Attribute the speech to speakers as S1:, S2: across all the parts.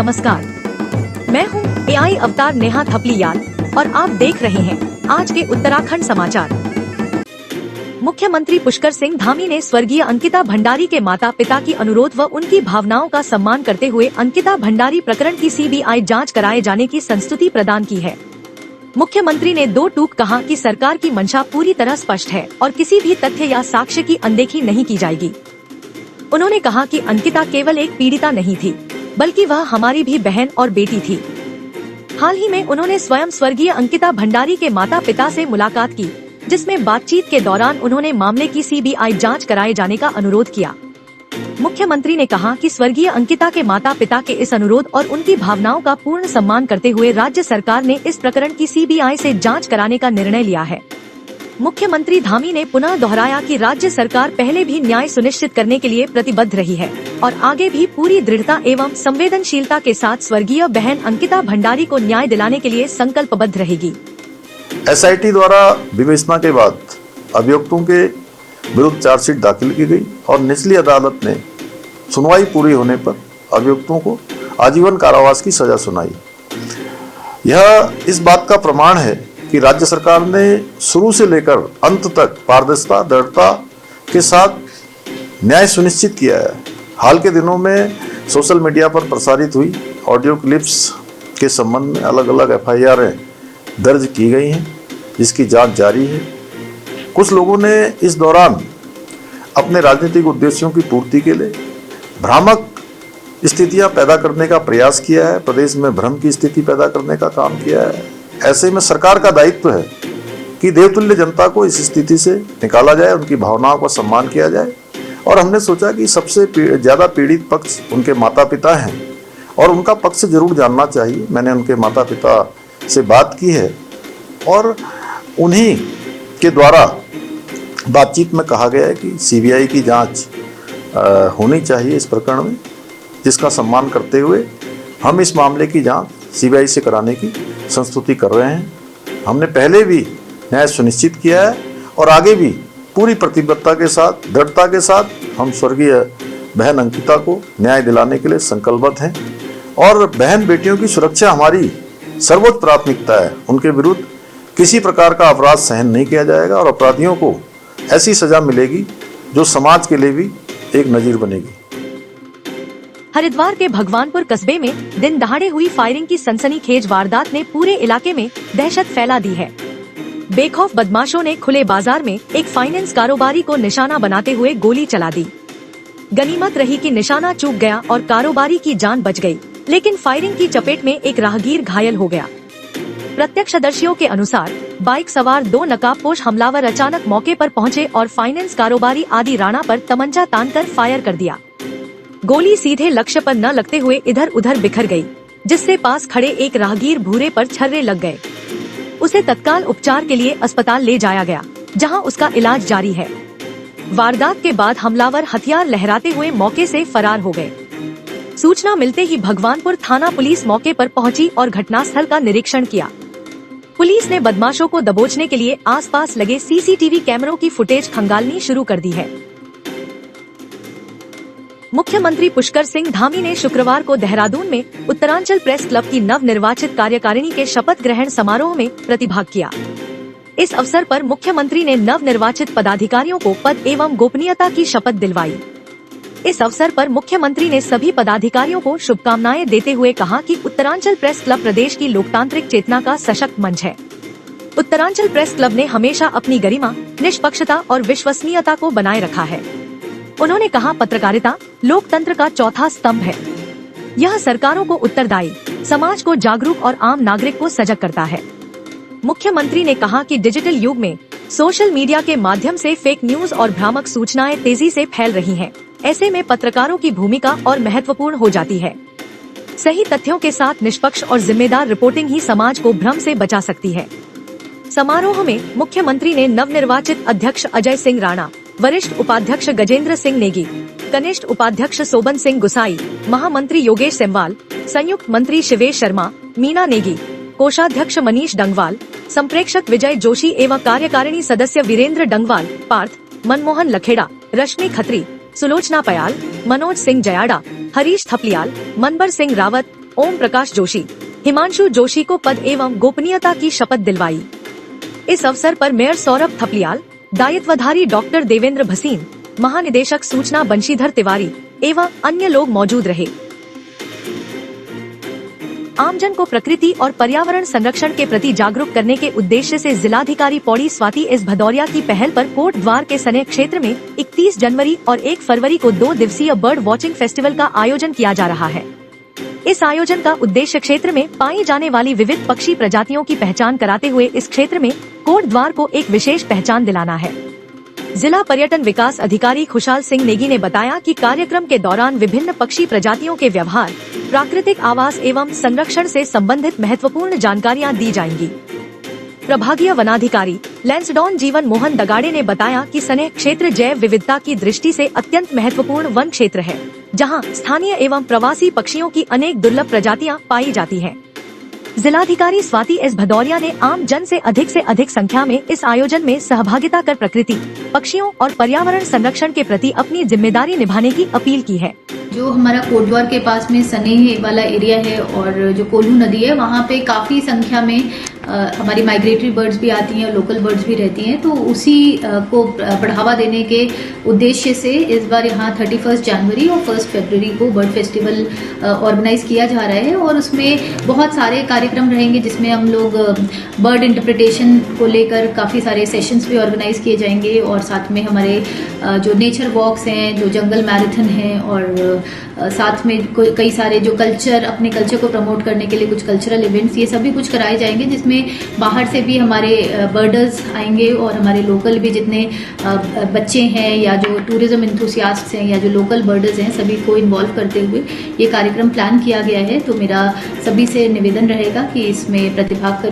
S1: नमस्कार, मैं हूँ AI अवतार नेहा थपलियाल और आप देख रहे हैं आज के उत्तराखंड समाचार। मुख्यमंत्री पुष्कर सिंह धामी ने स्वर्गीय अंकिता भंडारी के माता पिता की अनुरोध व उनकी भावनाओं का सम्मान करते हुए अंकिता भंडारी प्रकरण की CBI जांच कराए जाने की संस्तुति प्रदान की है। मुख्यमंत्री ने दो टूक कहा कि सरकार की मंशा पूरी तरह स्पष्ट है और किसी भी तथ्य या साक्ष्य की अनदेखी नहीं की जाएगी। उन्होंने कहा कि अंकिता केवल एक पीड़िता नहीं थी, बल्कि वह हमारी भी बहन और बेटी थी। हाल ही में उन्होंने स्वयं स्वर्गीय अंकिता भंडारी के माता पिता से मुलाकात की, जिसमें बातचीत के दौरान उन्होंने मामले की CBI जांच कराए जाने का अनुरोध किया। मुख्यमंत्री ने कहा कि स्वर्गीय अंकिता के माता पिता के इस अनुरोध और उनकी भावनाओं का पूर्ण सम्मान करते हुए राज्य सरकार ने इस प्रकरण की CBI से जांच कराने का निर्णय लिया है। मुख्यमंत्री धामी ने पुनः दोहराया कि राज्य सरकार पहले भी न्याय सुनिश्चित करने के लिए प्रतिबद्ध रही है और आगे भी पूरी दृढ़ता एवं संवेदनशीलता के साथ स्वर्गीय बहन अंकिता भंडारी को न्याय दिलाने के लिए संकल्पबद्ध रहेगी।
S2: SIT द्वारा विवेचना के बाद अभियुक्तों के विरुद्ध चार्जशीट दाखिल की गई और निचली अदालत ने सुनवाई पूरी होने पर अभियुक्तों को आजीवन कारावास की सजा सुनाई। यह इस बात का प्रमाण है कि राज्य सरकार ने शुरू से लेकर अंत तक पारदर्शिता, दृढ़ता के साथ न्याय सुनिश्चित किया है। हाल के दिनों में सोशल मीडिया पर प्रसारित हुई ऑडियो क्लिप्स के संबंध में अलग अलग FIR दर्ज की गई हैं, जिसकी जांच जारी है। कुछ लोगों ने इस दौरान अपने राजनीतिक उद्देश्यों की पूर्ति के लिए भ्रामक स्थितियां पैदा करने का प्रयास किया है, प्रदेश में भ्रम की स्थिति पैदा करने का काम किया है। ऐसे में सरकार का दायित्व है कि देवतुल्य जनता को इस स्थिति से निकाला जाए, उनकी भावनाओं का सम्मान किया जाए। और हमने सोचा कि सबसे ज़्यादा पीड़ित पक्ष उनके माता पिता हैं और उनका पक्ष जरूर जानना चाहिए। मैंने उनके माता पिता से बात की है और उन्हीं के द्वारा बातचीत में कहा गया है कि CBI की जांच होनी चाहिए इस प्रकरण में, जिसका सम्मान करते हुए हम इस मामले की जांच CBI से कराने की संस्तुति कर रहे हैं। हमने पहले भी न्याय सुनिश्चित किया है और आगे भी पूरी प्रतिबद्धता के साथ, दृढ़ता के साथ हम स्वर्गीय बहन अंकिता को न्याय दिलाने के लिए संकल्पबद्ध हैं और बहन बेटियों की सुरक्षा हमारी सर्वोच्च प्राथमिकता है। उनके विरुद्ध किसी प्रकार का अपराध सहन नहीं किया जाएगा और अपराधियों को ऐसी सजा मिलेगी जो समाज के लिए भी एक नजीर बनेगी।
S1: हरिद्वार के भगवानपुर कस्बे में दिन दहाड़े हुई फायरिंग की सनसनीखेज वारदात ने पूरे इलाके में दहशत फैला दी है। बेखौफ बदमाशों ने खुले बाजार में एक फाइनेंस कारोबारी को निशाना बनाते हुए गोली चला दी। गनीमत रही कि निशाना चूक गया और कारोबारी की जान बच गई, लेकिन फायरिंग की चपेट में एक राहगीर घायल हो गया। प्रत्यक्षदर्शियों के अनुसार बाइक सवार दो नकाबपोश हमलावर अचानक मौके पर पहुंचे और फाइनेंस कारोबारी आदि राणा पर तमंचा तानकर फायर कर दिया। गोली सीधे लक्ष्य पर न लगते हुए इधर उधर बिखर गई, जिससे पास खड़े एक राहगीर भूरे पर छर्रे लग गए। उसे तत्काल उपचार के लिए अस्पताल ले जाया गया, जहां उसका इलाज जारी है। वारदात के बाद हमलावर हथियार लहराते हुए मौके से फरार हो गए। सूचना मिलते ही भगवानपुर थाना पुलिस मौके पर पहुंची और घटनास्थल का निरीक्षण किया। पुलिस ने बदमाशों को दबोचने के लिए आसपास लगे CCTV कैमरों की फुटेज खंगालनी शुरू कर दी है। मुख्यमंत्री पुष्कर सिंह धामी ने शुक्रवार को देहरादून में उत्तरांचल प्रेस क्लब की नव निर्वाचित कार्यकारिणी के शपथ ग्रहण समारोह में प्रतिभाग किया। इस अवसर पर मुख्यमंत्री ने नव निर्वाचित पदाधिकारियों को पद एवं गोपनीयता की शपथ दिलवाई। इस अवसर पर मुख्यमंत्री ने सभी पदाधिकारियों को शुभकामनाएं देते हुए कहा कि उत्तरांचल प्रेस क्लब प्रदेश की लोकतांत्रिक चेतना का सशक्त मंच है। उत्तरांचल प्रेस क्लब ने हमेशा अपनी गरिमा, निष्पक्षता और विश्वसनीयता को बनाए रखा है। उन्होंने कहा, पत्रकारिता लोकतंत्र का चौथा स्तंभ है। यह सरकारों को उत्तरदायी, समाज को जागरूक और आम नागरिक को सजग करता है। मुख्यमंत्री ने कहा कि डिजिटल युग में सोशल मीडिया के माध्यम से फेक न्यूज और भ्रामक सूचनाएं तेजी से फैल रही हैं। ऐसे में पत्रकारों की भूमिका और महत्वपूर्ण हो जाती है। सही तथ्यों के साथ निष्पक्ष और जिम्मेदार रिपोर्टिंग ही समाज को भ्रम से बचा सकती है। समारोह में मुख्यमंत्री ने नवनिर्वाचित अध्यक्ष अजय सिंह राणा, वरिष्ठ उपाध्यक्ष गजेंद्र सिंह नेगी, कनिष्ठ उपाध्यक्ष सोबन सिंह गुसाई, महामंत्री योगेश सेमवाल, संयुक्त मंत्री शिवेश शर्मा, मीना नेगी, कोषाध्यक्ष मनीष डंगवाल, संप्रेक्षक विजय जोशी एवं कार्यकारिणी सदस्य वीरेंद्र डंगवाल, पार्थ, मनमोहन लखेड़ा, रश्मि खत्री, सुलोचना पयाल, मनोज सिंह जयाड़ा, हरीश थपलियाल, मनबर सिंह रावत, ओम प्रकाश जोशी, हिमांशु जोशी को पद एवं गोपनीयता की शपथ दिलवाई। इस अवसर पर मेयर सौरभ थपलियाल, दायित्वधारी डॉक्टर देवेंद्र भसीन, महानिदेशक सूचना बंशीधर तिवारी एवं अन्य लोग मौजूद रहे। आमजन को प्रकृति और पर्यावरण संरक्षण के प्रति जागरूक करने के उद्देश्य से जिलाधिकारी पौड़ी स्वाति एस भदौरिया की पहल पर कोट द्वार के सने क्षेत्र में 31 जनवरी और 1 फरवरी को 2 दिवसीय बर्ड वॉचिंग फेस्टिवल का आयोजन किया जा रहा है। इस आयोजन का उद्देश्य क्षेत्र में पाई जाने वाली विविध पक्षी प्रजातियों की पहचान कराते हुए इस क्षेत्र में कोट द्वार को एक विशेष पहचान दिलाना है। जिला पर्यटन विकास अधिकारी खुशहाल सिंह नेगी ने बताया कि कार्यक्रम के दौरान विभिन्न पक्षी प्रजातियों के व्यवहार, प्राकृतिक आवास एवं संरक्षण से संबंधित महत्वपूर्ण जानकारियां दी जाएंगी। प्रभागीय वनाधिकारी लैंसडॉन जीवन मोहन दगाड़े ने बताया कि सने क्षेत्र जैव विविधता की दृष्टि से अत्यंत महत्वपूर्ण वन क्षेत्र है, जहां स्थानीय एवं प्रवासी पक्षियों की अनेक दुर्लभ प्रजातियां पाई जाती हैं। जिलाधिकारी स्वाति एस भदौरिया ने आम जन से अधिक संख्या में इस आयोजन में सहभागिता कर प्रकृति, पक्षियों और पर्यावरण संरक्षण के प्रति अपनी जिम्मेदारी निभाने की अपील की है।
S3: जो हमारा कोटद्वार के पास में सनेह वाला एरिया है और जो कोल्हू नदी है, वहाँ पे काफ़ी संख्या में हमारी माइग्रेटरी बर्ड्स भी आती हैं और लोकल बर्ड्स भी रहती हैं। तो उसी को बढ़ावा देने के उद्देश्य से इस बार यहाँ 31 जनवरी और 1 फरवरी को बर्ड फेस्टिवल ऑर्गेनाइज किया जा रहा है और उसमें बहुत सारे कार्यक्रम रहेंगे, जिसमें हम लोग बर्ड इंटरप्रिटेशन को लेकर काफ़ी सारे सेशंस भी ऑर्गेनाइज किए जाएंगे और साथ में हमारे जो नेचर वॉक्स हैं, जो जंगल मैराथन हैं और साथ में कई सारे जो अपने कल्चर को प्रमोट करने के लिए कुछ कल्चरल इवेंट्स, ये सभी कुछ कराए जाएंगे, जिसमें बाहर से भी हमारे बर्डर्स आएंगे और हमारे लोकल भी जितने बच्चे हैं या जो टूरिज्म इंथुसियास्ट्स हैं या जो लोकल बर्डर्स हैं, सभी को इन्वॉल्व करते हुए ये कार्यक्रम प्लान किया गया है। तो मेरा सभी से निवेदन रहेगा कि इसमें प्रतिभाग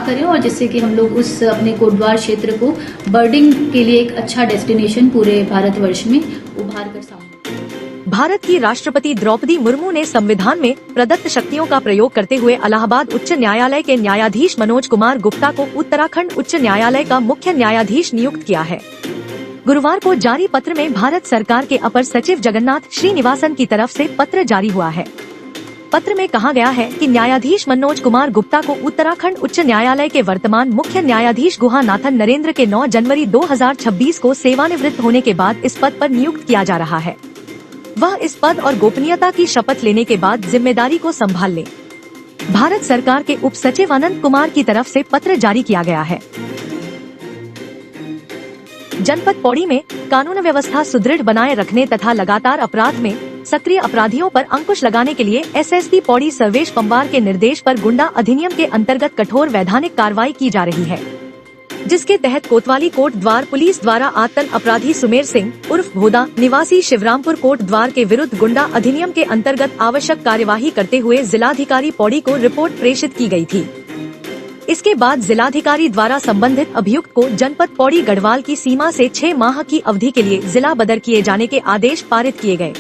S3: करें और जिससे कि हम लोग उस अपने कोटद्वार क्षेत्र को बर्डिंग के लिए एक अच्छा डेस्टिनेशन पूरे भारतवर्ष में उभार कर सामने।
S1: भारत की राष्ट्रपति द्रौपदी मुर्मू ने संविधान में प्रदत्त शक्तियों का प्रयोग करते हुए इलाहाबाद उच्च न्यायालय के न्यायाधीश मनोज कुमार गुप्ता को उत्तराखंड उच्च न्यायालय का मुख्य न्यायाधीश नियुक्त किया है। गुरुवार को जारी पत्र में भारत सरकार के अपर सचिव जगन्नाथ श्रीनिवासन की तरफ से पत्र जारी हुआ है। पत्र में कहा गया है कि न्यायाधीश मनोज कुमार गुप्ता को उत्तराखंड उच्च न्यायालय के वर्तमान मुख्य न्यायाधीश गुहानाथन नरेंद्र के 9 जनवरी 2026 को सेवानिवृत्त होने के बाद इस पद पर नियुक्त किया जा रहा है। वह इस पद और गोपनीयता की शपथ लेने के बाद जिम्मेदारी को संभाल ले। भारत सरकार के उप सचिव अनंत कुमार की तरफ से पत्र जारी किया गया है। जनपद पौड़ी में कानून व्यवस्था सुदृढ़ बनाए रखने तथा लगातार अपराध में सक्रिय अपराधियों पर अंकुश लगाने के लिए एसएसपी पौड़ी सर्वेश पंवार के निर्देश पर गुंडा अधिनियम के अंतर्गत कठोर वैधानिक कार्रवाई की जा रही है, जिसके तहत कोतवाली कोट द्वार पुलिस द्वारा आतंक अपराधी सुमेर सिंह उर्फ भोदा निवासी शिवरामपुर कोट द्वार के विरुद्ध गुंडा अधिनियम के अंतर्गत आवश्यक कार्यवाही करते हुए जिलाधिकारी पौड़ी को रिपोर्ट प्रेषित की गई थी। इसके बाद जिलाधिकारी द्वारा संबंधित अभियुक्त को जनपद पौड़ी गढ़वाल की सीमा से 6 माह की अवधि के लिए जिला बदर किए जाने के आदेश पारित किए गए।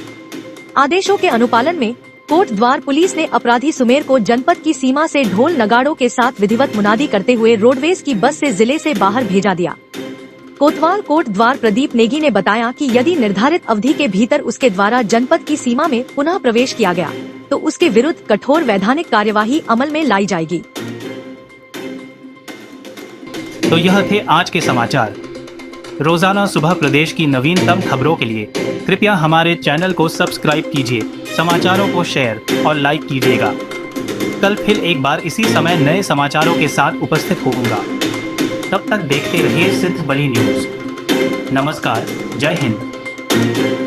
S1: आदेशों के अनुपालन में कोट द्वार पुलिस ने अपराधी सुमेर को जनपद की सीमा से ढोल नगाड़ों के साथ विधिवत मुनादी करते हुए रोडवेज की बस से जिले से बाहर भेजा दिया। कोतवाल कोट द्वार प्रदीप नेगी ने बताया कि यदि निर्धारित अवधि के भीतर उसके द्वारा जनपद की सीमा में पुनः प्रवेश किया गया तो उसके विरुद्ध कठोर वैधानिक कार्यवाही अमल में लाई जाएगी।
S4: तो यह थे आज के समाचार। रोजाना सुबह प्रदेश की नवीनतम खबरों के लिए कृपया हमारे चैनल को सब्सक्राइब कीजिए, समाचारों को शेयर और लाइक कीजिएगा। कल फिर एक बार इसी समय नए समाचारों के साथ उपस्थित होऊंगा। तब तक देखते रहिए सिद्ध बली न्यूज। नमस्कार, जय हिंद।